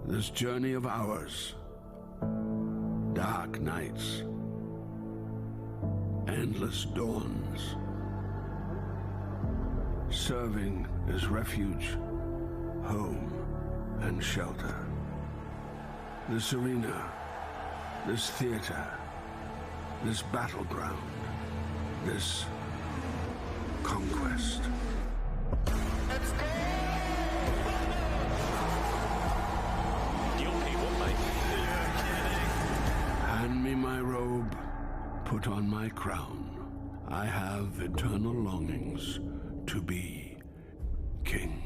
This journey of ours, dark nights, endless dawns, serving as refuge, home, and shelter. This arena, this theater, this battleground, this conquest. Hand me my robe, put on my crown. I have eternal longings to be king.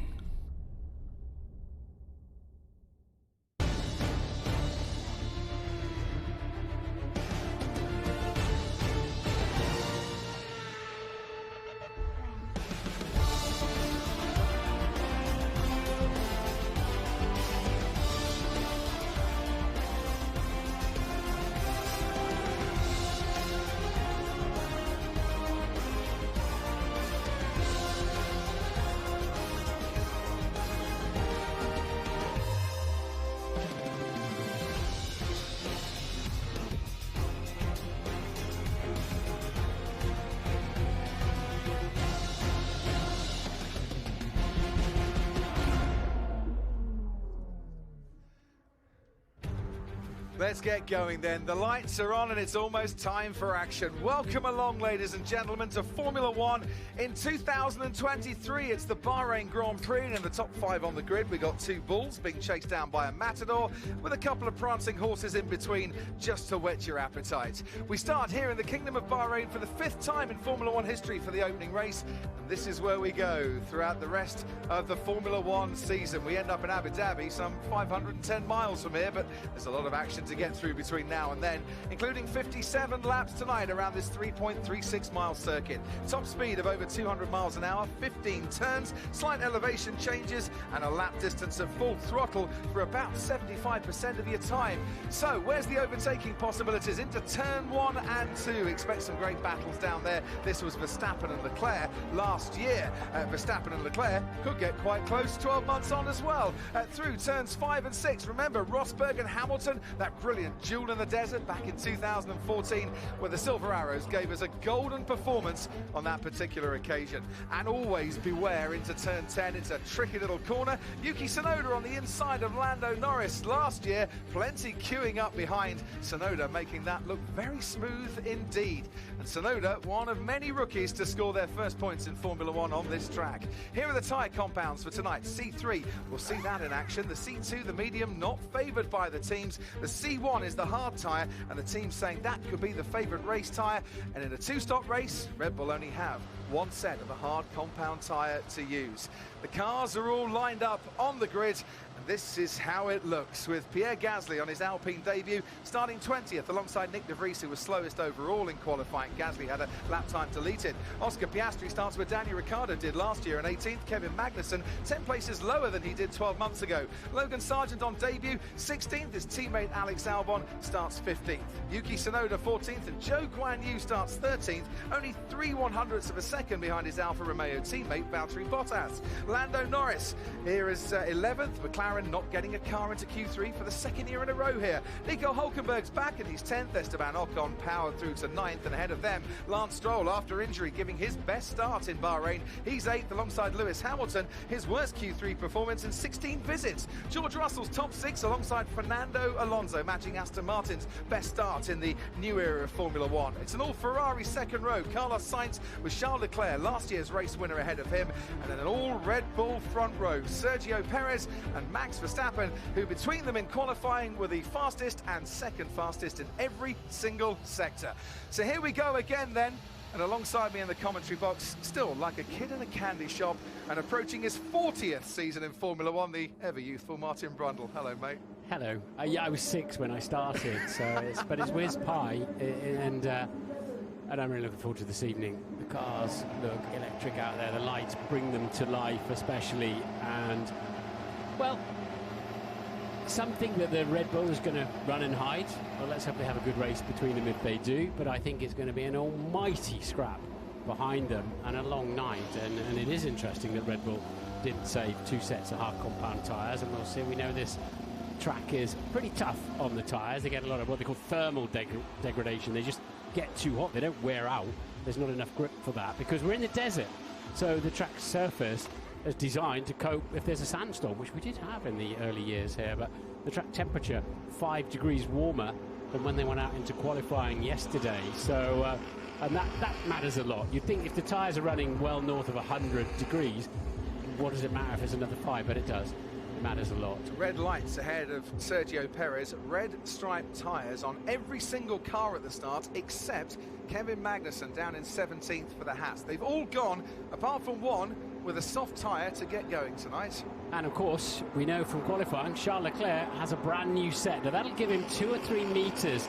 Let's get going then. The lights are on and it's almost time for action. Welcome along, ladies and gentlemen, to Formula One in 2023. It's the Bahrain Grand Prix, and in the top 5 on the grid, we got 2 bulls being chased down by a matador with a couple of prancing horses in between just to whet your appetite. We start here in the Kingdom of Bahrain for the 5th time in Formula One history for the opening race, and this is where we go throughout the rest of the Formula One season. We end up in Abu Dhabi, some 510 miles from here, but there's a lot of action to get through between now and then, including 57 laps tonight around this 3.36 mile circuit. Top speed of over 200 miles an hour, 15 turns, slight elevation changes, and a lap distance at full throttle for about 75% of your time. So where's the overtaking possibilities into turn 1 and 2? Expect some great battles down there. This was Verstappen and Leclerc last year. Verstappen and Leclerc could get quite close 12 months on as well. Through turns 5 and 6, remember Rosberg and Hamilton, that brilliant duel in the desert back in 2014, where the Silver Arrows gave us a golden performance on that particular occasion. And always beware into turn 10. It's a tricky little corner. Yuki Tsunoda on the inside of Lando Norris last year, plenty queuing up behind. Tsunoda making that look very smooth indeed. And Tsunoda, one of many rookies to score their first points in Formula One on this track. Here are the tyre compounds for tonight. C3, we'll see that in action. The C2, the medium, not favoured by the teams. The C1 is the hard tyre, and the team's saying that could be the favourite race tyre. And in a 2-stop race, Red Bull only have one set of a hard compound tyre to use. The cars are all lined up on the grid. This is how it looks, with Pierre Gasly on his Alpine debut, starting 20th alongside Nick de Vries, who was slowest overall in qualifying. Gasly had a lap time deleted. Oscar Piastri starts where Daniel Ricciardo did last year in 18th. Kevin Magnussen 10 places lower than he did 12 months ago. Logan Sargent on debut 16th. His teammate Alex Albon starts 15th. Yuki Tsunoda 14th, and Zhou Guan Yu starts 13th, only 3/100ths of a second behind his Alfa Romeo teammate Valtteri Bottas. Lando Norris here is 11th. McLaren not getting a car into Q3 for the 2nd year in a row here. Nico Hülkenberg's back and he's 10th. Esteban Ocon powered through to 9th, and ahead of them, Lance Stroll, after injury, giving his best start in Bahrain. He's 8th alongside Lewis Hamilton, his worst Q3 performance in 16 visits. George Russell's top 6 alongside Fernando Alonso, matching Aston Martin's best start in the new era of Formula One. It's an all-Ferrari second row. Carlos Sainz with Charles Leclerc, last year's race winner, ahead of him, and then an all-Red Bull front row. Sergio Perez and Max Verstappen, who between them in qualifying were the fastest and second fastest in every single sector. So here we go again then, and alongside me in the commentary box, still like a kid in a candy shop and approaching his 40th season in Formula One, the ever-youthful Martin Brundle. Hello, mate. Hello. Yeah, I was 6 when I started, but it's whiz pie, and I'm really looking forward to this evening. The cars look electric out there, the lights bring them to life especially, and, well, something that the Red Bull is going to run and hide. Well, let's hope they have a good race between them if they do, but I think it's going to be an almighty scrap behind them and a long night, and it is interesting that Red Bull didn't save 2 sets of hard compound tyres, and we'll see. We know this track is pretty tough on the tyres. They get a lot of what they call thermal degradation. They just get too hot. They don't wear out. There's not enough grip for that because we're in the desert. So the track's surface is designed to cope if there's a sandstorm, which we did have in the early years here. But the track temperature, 5 degrees warmer than when they went out into qualifying yesterday. So, and that matters a lot. You'd think if the tyres are running well north of 100 degrees, what does it matter if it's another 5? But it does. It matters a lot. Red lights ahead of Sergio Perez. Red striped tyres on every single car at the start, except Kevin Magnussen down in 17th for the Haas. They've all gone, apart from one, with a soft tyre to get going tonight. And of course, we know from qualifying, Charles Leclerc has a brand new set. Now that'll give him 2 or 3 metres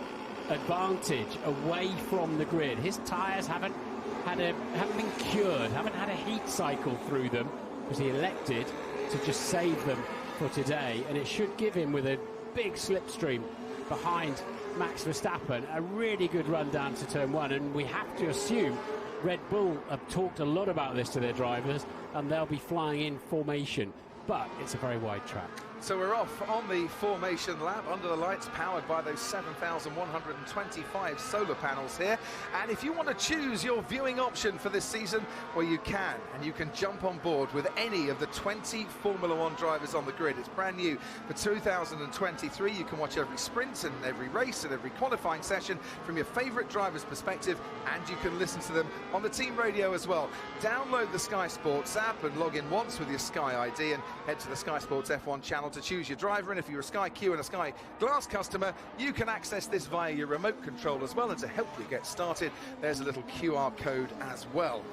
advantage away from the grid. His tyres haven't been cured, haven't had a heat cycle through them, because he elected to just save them for today. And it should give him, with a big slipstream behind Max Verstappen, a really good run down to turn 1. And we have to assume Red Bull have talked a lot about this to their drivers, and they'll be flying in formation. But it's a very wide track. So we're off on the formation lap under the lights, powered by those 7,125 solar panels here. And if you want to choose your viewing option for this season, well, you can. And you can jump on board with any of the 20 Formula One drivers on the grid. It's brand new for 2023. You can watch every sprint and every race and every qualifying session from your favourite driver's perspective, and you can listen to them on the team radio as well. Download the Sky Sports app and log in once with your Sky ID and head to the Sky Sports F1 channel to choose your driver. And if you're a Sky Q and a Sky Glass customer, you can access this via your remote control as well. And to help you get started, there's a little QR code as well.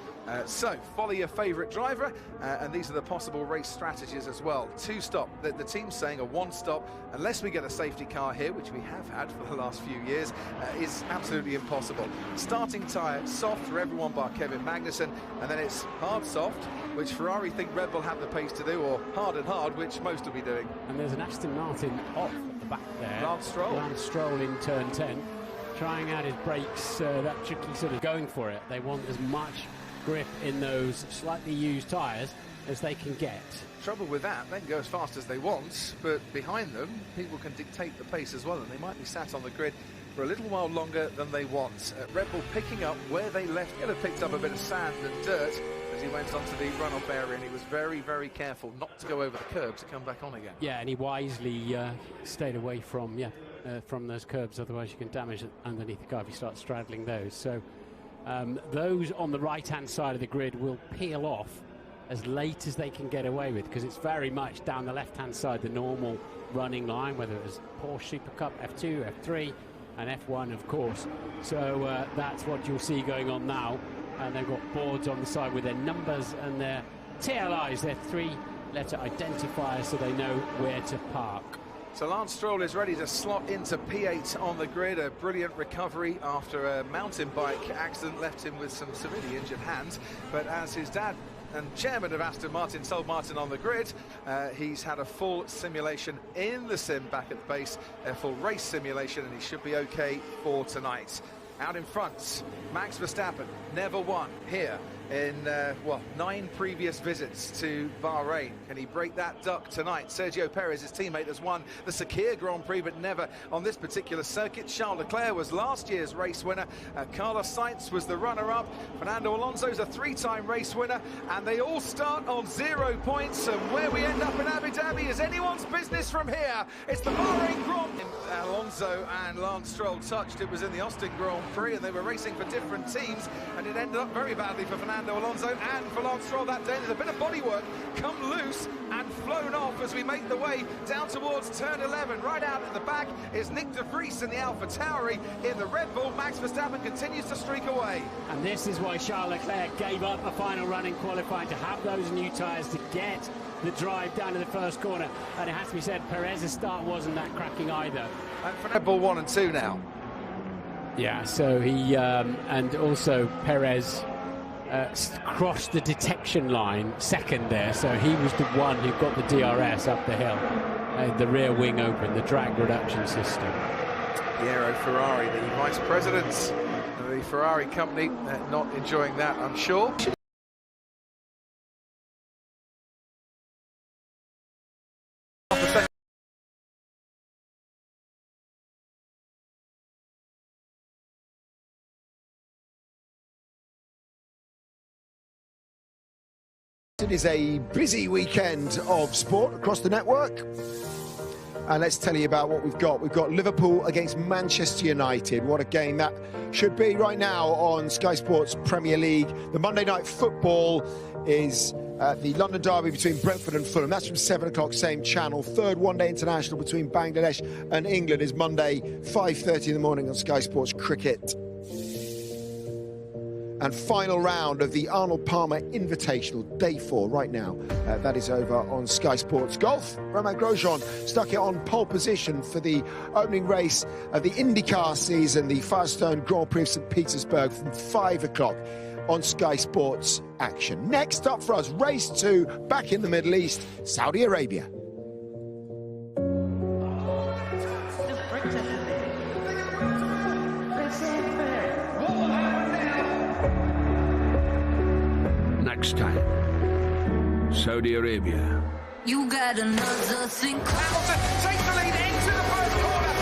So follow your favourite driver, and these are the possible race strategies as well. 2-stop, the team's saying a 1-stop, unless we get a safety car here, which we have had for the last few years, is absolutely impossible. Starting tyre, soft for everyone bar Kevin Magnussen, and then it's hard soft, which Ferrari think Red Bull have the pace to do, or hard and hard, which most will be doing. And there's an Aston Martin off at the back there. Lance Stroll in turn 10, trying out his brakes, that tricky sort of going for it. They want as much grip in those slightly used tyres as they can get. Trouble with that, they can go as fast as they want, but behind them people can dictate the pace as well, and they might be sat on the grid for a little while longer than they want. Red Bull picking up where they left. He had picked up a bit of sand and dirt as he went onto the runoff area, and he was very, very careful not to go over the curb to come back on again. Yeah, and he wisely stayed away from those curbs, otherwise you can damage it underneath the car if you start straddling those. So those on the right-hand side of the grid will peel off as late as they can get away with, because it's very much down the left-hand side, the normal running line, whether it was Porsche Super Cup, F2, F3, and F1, of course. So that's what you'll see going on now. And they've got boards on the side with their numbers and their TLIs, their 3-letter identifiers, so they know where to park. So Lance Stroll is ready to slot into P8 on the grid. A brilliant recovery after a mountain bike accident left him with some severely injured hands. But as his dad and chairman of Aston Martin told Martin on the grid, he's had a full simulation in the sim back at the base, a full race simulation, and he should be okay for tonight. Out in front, Max Verstappen, never won here in, 9 previous visits to Bahrain. Can he break that duck tonight? Sergio Perez, his teammate, has won the Sakir Grand Prix, but never on this particular circuit. Charles Leclerc was last year's race winner. Carlos Sainz was the runner-up. Fernando Alonso's a 3-time race winner, and they all start on 0 points. And where we end up in Abu Dhabi is anyone's business from here. It's the Bahrain Grand Prix. Alonso and Lance Stroll touched. It was in the Austin Grand Prix, and they were racing for different teams, and it ended up very badly for Fernando Alonso and for Lance Stroll that day. There's a bit of bodywork come loose and flown off as we make the way down towards turn 11. Right out at the back is Nick de Vries in the Alpha Tauri. In the Red Bull, Max Verstappen continues to streak away. And this is why Charles Leclerc gave up a final run in qualifying, to have those new tyres to get the drive down to the first corner. And it has to be said, Perez's start wasn't that cracking either. And for Red Bull 1 and 2 now. Yeah, so he and also Perez crossed the detection line second there, so he was the one who got the DRS up the hill, the rear wing open, the drag reduction system. Piero Ferrari, the vice president of the Ferrari company, not enjoying that, I'm sure. It is a busy weekend of sport across the network. And let's tell you about what we've got. We've got Liverpool against Manchester United. What a game that should be right now on Sky Sports Premier League. The Monday Night Football is the London derby between Brentford and Fulham. That's from 7 o'clock, same channel. Third one-day international between Bangladesh and England is Monday, 5:30 in the morning on Sky Sports Cricket. And final round of the Arnold Palmer Invitational, day 4, right now. That is over on Sky Sports Golf. Romain Grosjean stuck it on pole position for the opening race of the IndyCar season, the Firestone Grand Prix of St. Petersburg, from 5 o'clock on Sky Sports Action. Next up for us, race 2, back in the Middle East, Saudi Arabia. Next time, Saudi Arabia. You got another thing. Hamilton takes the lead into the first corner.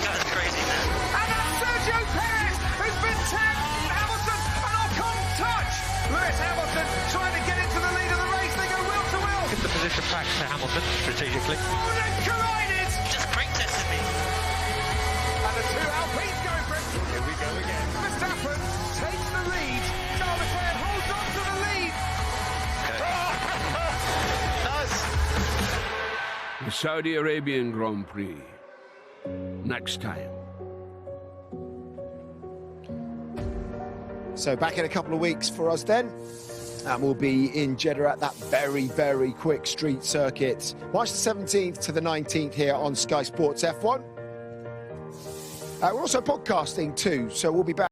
That's crazy, man. And that's Sergio Perez, who's been tagged. Hamilton, an Ocon touch. Lewis Hamilton trying to get into the lead of the race. They go wheel to wheel. Get the position back to Hamilton strategically. Oh, they collided. Just brake tested me. And the two Alpines go for it. Here we go again. Verstappen takes the lead. Charles Leclerc holds on to the lead. The Saudi Arabian Grand Prix. Next time. So back in a couple of weeks for us then. And we'll be in Jeddah at that very, very quick street circuit. March the 17th to the 19th here on Sky Sports F1. We're also podcasting too, so we'll be back.